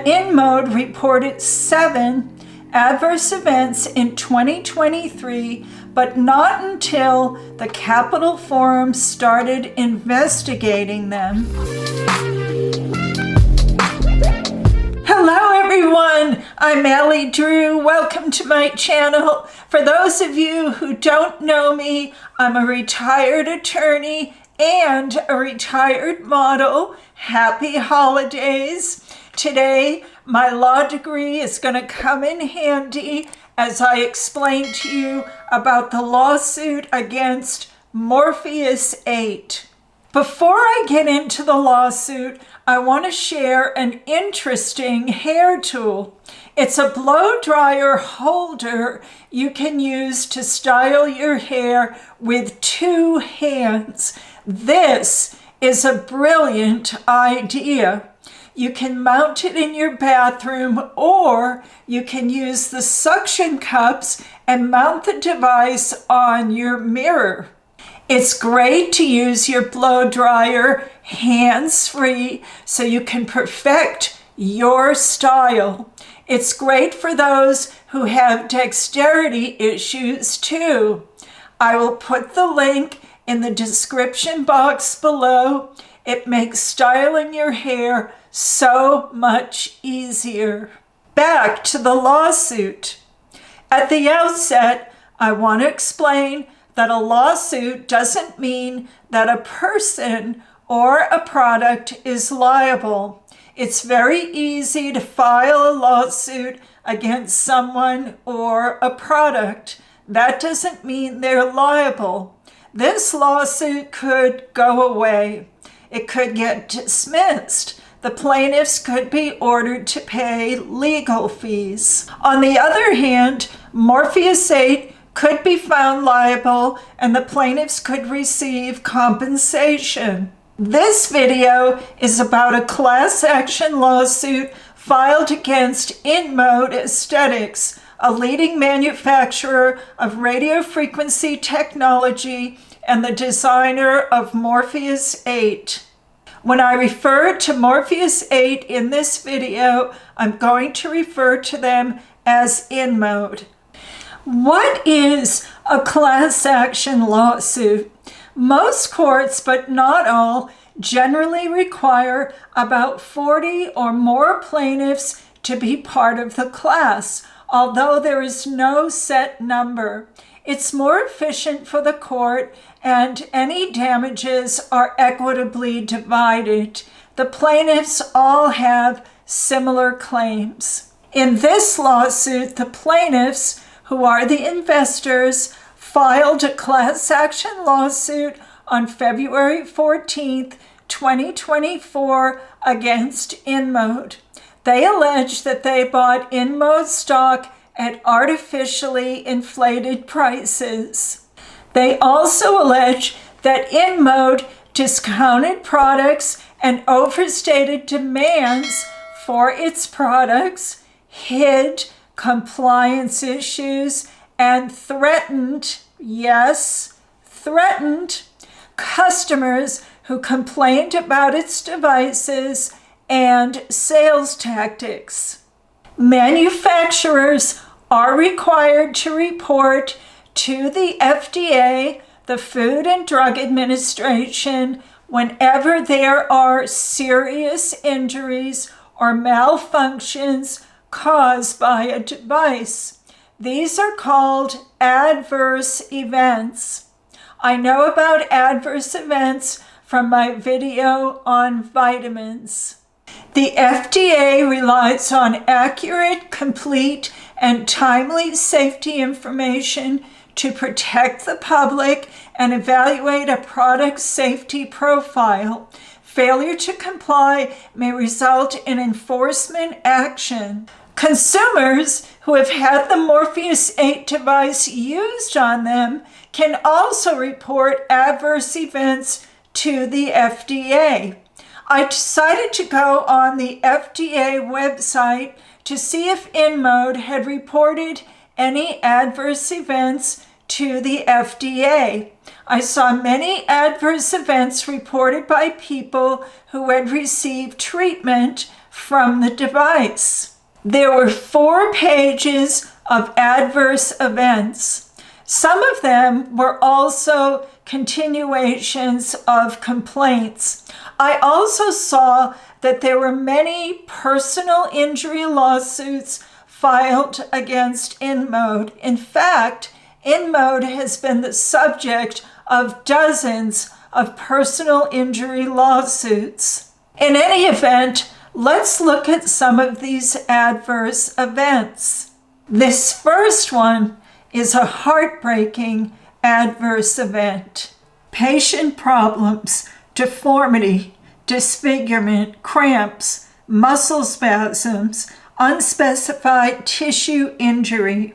InMode reported 7 adverse events in 2023, but not until the Capitol Forum started investigating them. Hello everyone, I'm Alli Drew. Welcome to my channel. For those of you who don't know me, I'm a retired attorney and a retired model. Happy holidays. Today, my law degree is going to come in handy as I explain to you about the lawsuit against Morpheus8. Before I get into the lawsuit, I want to share an interesting hair tool. It's a blow dryer holder you can use to style your hair with 2 hands. This is a brilliant idea. You can mount it in your bathroom, or you can use the suction cups and mount the device on your mirror. It's great to use your blow dryer hands-free so you can perfect your style. It's great for those who have dexterity issues too. I will put the link in the description box below. It makes styling your hair so much easier. Back to the lawsuit. At the outset, I want to explain that a lawsuit doesn't mean that a person or a product is liable. It's very easy to file a lawsuit against someone or a product. That doesn't mean they're liable. This lawsuit could go away. It could get dismissed. The plaintiffs could be ordered to pay legal fees. On the other hand, Morpheus8 could be found liable and the plaintiffs could receive compensation. This video is about a class action lawsuit filed against InMode Aesthetics, a leading manufacturer of radio frequency technology and the designer of Morpheus8. When I refer to Morpheus8 in this video, I'm going to refer to them as InMode. What is a class action lawsuit? Most courts, but not all, generally require about 40 or more plaintiffs to be part of the class, although there is no set number. It's more efficient for the court, and any damages are equitably divided. The plaintiffs all have similar claims. In this lawsuit, the plaintiffs, who are the investors, filed a class action lawsuit on February 14th, 2024 against InMode. They allege that they bought InMode stock at artificially inflated prices. They also allege that InMode discounted products and overstated demands for its products, hid compliance issues, and threatened, yes, threatened customers who complained about its devices and sales tactics. Manufacturers are required to report to the FDA, the Food and Drug Administration, whenever there are serious injuries or malfunctions caused by a device. These are called adverse events. I know about adverse events from my video on vitamins. The FDA relies on accurate, complete, and timely safety information to protect the public and evaluate a product's safety profile. Failure to comply may result in enforcement action. Consumers who have had the Morpheus8 device used on them can also report adverse events to the FDA. I decided to go on the FDA website to see if InMode had reported any adverse events to the FDA. I saw many adverse events reported by people who had received treatment from the device. There were 4 pages of adverse events. Some of them were also continuations of complaints. I also saw that there were many personal injury lawsuits filed against InMode. In fact, InMode has been the subject of dozens of personal injury lawsuits. In any event, let's look at some of these adverse events. This first one is a heartbreaking adverse event. Patient problems, deformity, disfigurement, cramps, muscle spasms, unspecified tissue injury.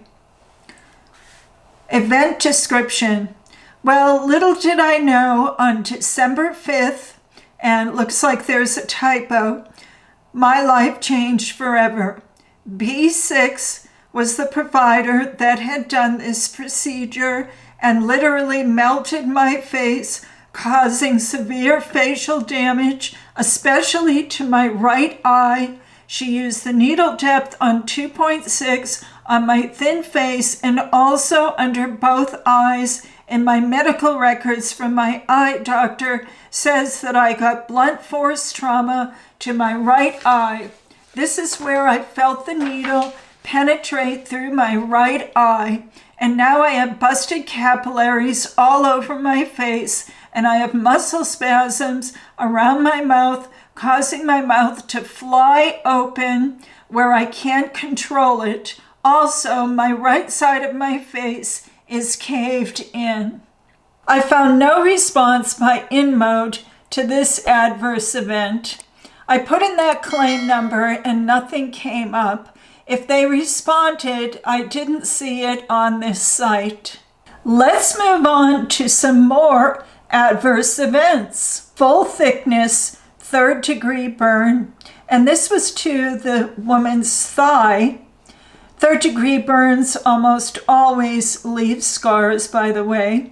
Event description. Well, little did I know on December 5th, and looks like there's a typo, my life changed forever. B6 was the provider that had done this procedure and literally melted my face, causing severe facial damage, especially to my right eye. She used the needle depth on 2.6 on my thin face and also under both eyes. And my medical records from my eye doctor says that I got blunt force trauma to my right eye. This is where I felt the needle penetrate through my right eye. And now I have busted capillaries all over my face, and I have muscle spasms around my mouth, causing my mouth to fly open where I can't control it. Also, my right side of my face is caved in. I found no response by InMode to this adverse event. I put in that claim number and nothing came up. If they responded, I didn't see it on this site. Let's move on to some more adverse events. Full thickness, 3rd degree burn, and this was to the woman's thigh. 3rd degree burns almost always leave scars, by the way.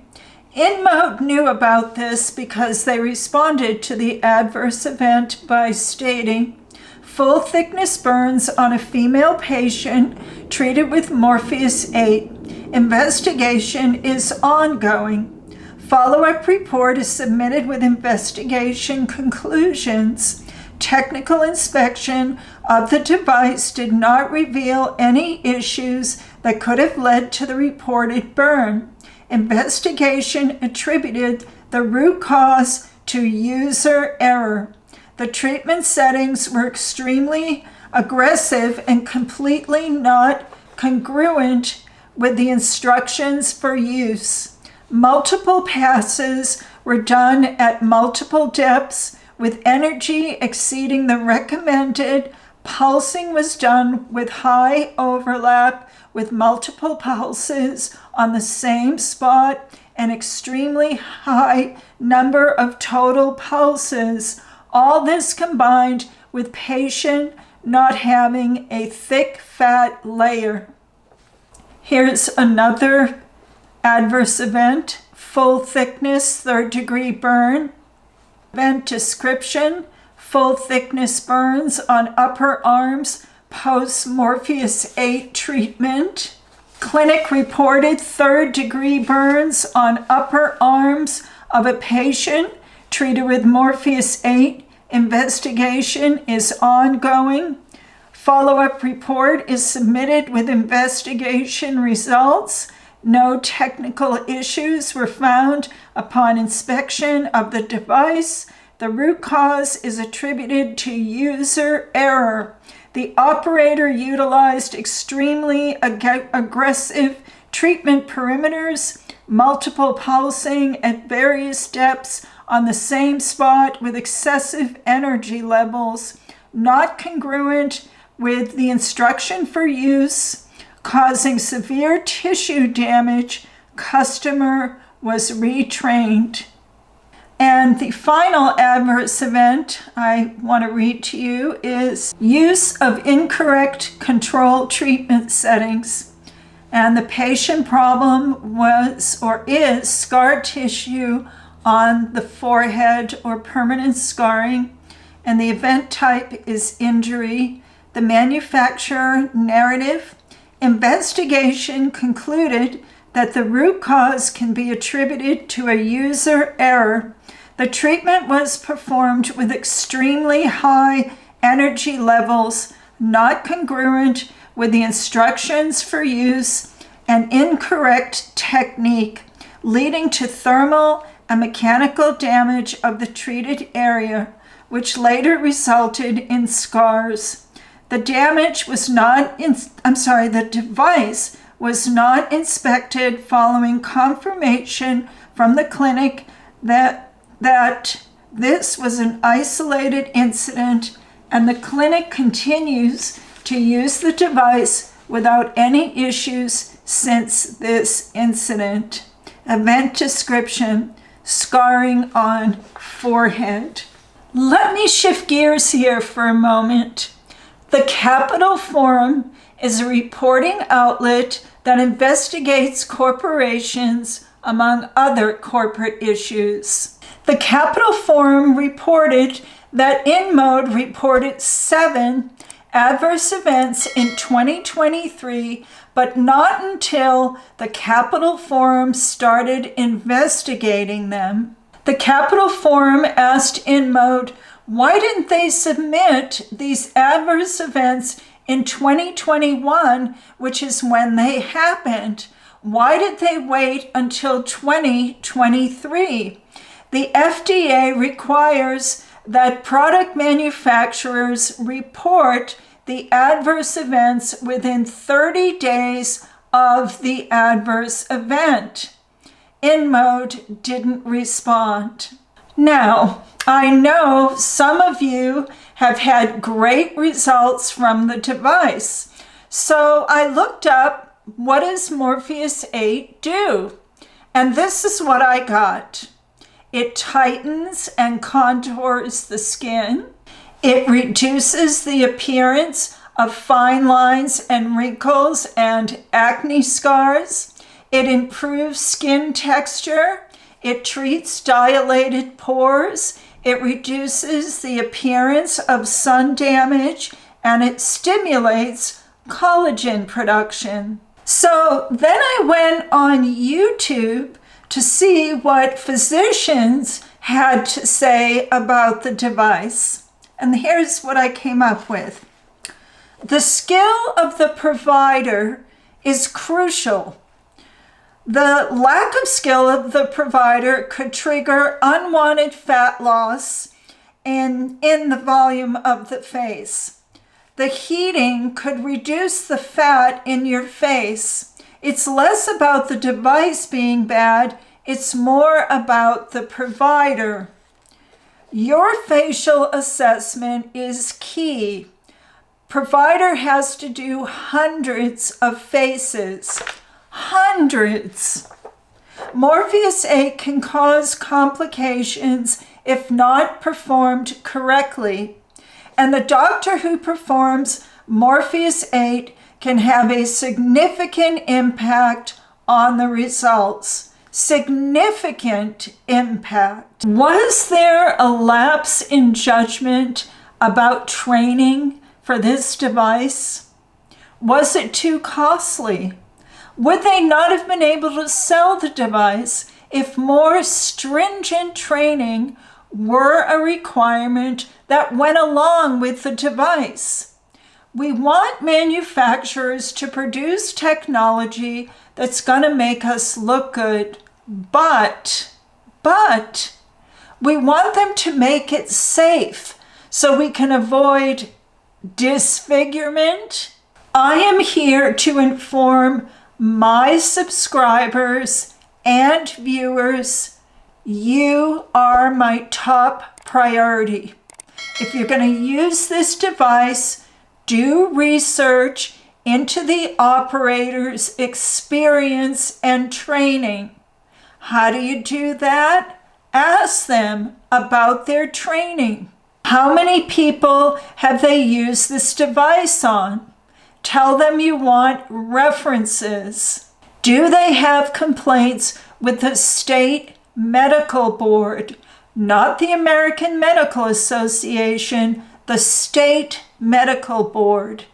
InMode knew about this because they responded to the adverse event by stating, full thickness burns on a female patient treated with Morpheus8. Investigation is ongoing. Follow-up report is submitted with investigation conclusions. Technical inspection of the device did not reveal any issues that could have led to the reported burn. Investigation attributed the root cause to user error. The treatment settings were extremely aggressive and completely not congruent with the instructions for use. Multiple passes were done at multiple depths with energy exceeding the recommended. Pulsing was done with high overlap with multiple pulses on the same spot, an extremely high number of total pulses. All this combined with patient not having a thick fat layer. Here's another adverse event, full thickness, 3rd degree burn. Event description, full thickness burns on upper arms post Morpheus8 treatment. Clinic reported 3rd degree burns on upper arms of a patient treated with Morpheus8. Investigation is ongoing. Follow-up report is submitted with investigation results. No technical issues were found upon inspection of the device. The root cause is attributed to user error. The operator utilized extremely aggressive treatment perimeters, multiple pulsing at various depths on the same spot with excessive energy levels, not congruent with the instruction for use, causing severe tissue damage. Customer was retrained. And the final adverse event I want to read to you is use of incorrect control treatment settings. And the patient problem was or is scar tissue on the forehead or permanent scarring. and the event type is injury. The manufacturer narrative. Investigation concluded that the root cause can be attributed to a user error. The treatment was performed with extremely high energy levels, not congruent with the instructions for use, and incorrect technique, leading to thermal and mechanical damage of the treated area, which later resulted in scars. The device was not inspected following confirmation from the clinic that this was an isolated incident, and the clinic continues to use the device without any issues since this incident. Event description: scarring on forehead. Let me shift gears here for a moment. The Capital Forum is a reporting outlet that investigates corporations among other corporate issues. The Capital Forum reported that InMode reported 7 adverse events in 2023, but not until the Capital Forum started investigating them. The Capital Forum asked InMode, why didn't they submit these adverse events in 2021, which is when they happened? Why did they wait until 2023? The FDA requires that product manufacturers report the adverse events within 30 days of the adverse event. InMode didn't respond. Now, I know some of you have had great results from the device, so I looked up, what does Morpheus8 do? And this is what I got. It tightens and contours the skin. It reduces the appearance of fine lines and wrinkles and acne scars. It improves skin texture. It treats dilated pores. It reduces the appearance of sun damage, and it stimulates collagen production. So then I went on YouTube to see what physicians had to say about the device. And here's what I came up with. The skill of the provider is crucial. The lack of skill of the provider could trigger unwanted fat loss in the volume of the face. The heating could reduce the fat in your face. It's less about the device being bad, it's more about the provider. Your facial assessment is key. Provider has to do hundreds of faces. Hundreds. Morpheus8 can cause complications if not performed correctly, and the doctor who performs Morpheus8 can have a significant impact on the results. Significant impact. Was there a lapse in judgment about training for this device? Was it too costly? Would they not have been able to sell the device if more stringent training were a requirement that went along with the device? We want manufacturers to produce technology that's going to make us look good, but we want them to make it safe so we can avoid disfigurement. I am here to inform my subscribers and viewers, you are my top priority. If you're going to use this device, do research into the operator's experience and training. How do you do that? Ask them about their training. How many people have they used this device on? Tell them you want references. Do they have complaints with the state medical board? not the American Medical Association, the state medical board.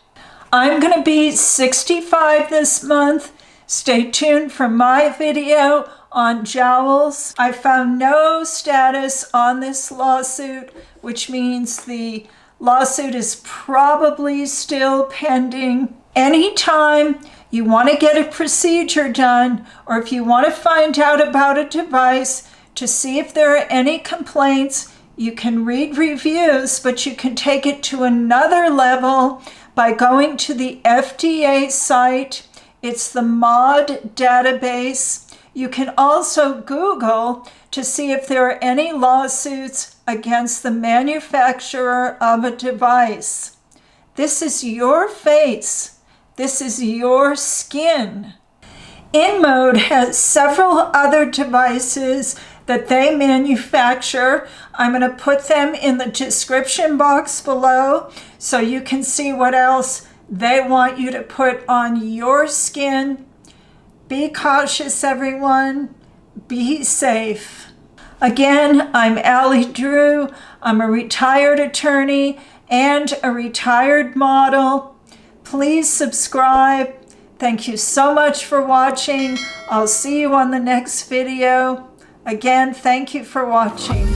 I'm going to be 65 this month. Stay tuned for my video on jowls. I found no status on this lawsuit, which means the lawsuit is probably still pending. Anytime you want to get a procedure done, or if you want to find out about a device to see if there are any complaints, you can read reviews, but you can take it to another level by going to the FDA site. It's the MOD database. You can also Google to see if there are any lawsuits against the manufacturer of a device. This is your face. This is your skin. InMode has several other devices that they manufacture. I'm going to put them in the description box below so you can see what else they want you to put on your skin. Be cautious, everyone. Be safe. Again, I'm Alli Drew. I'm a retired attorney and a retired model. Please subscribe. Thank you so much for watching. I'll see you on the next video. Again, thank you for watching.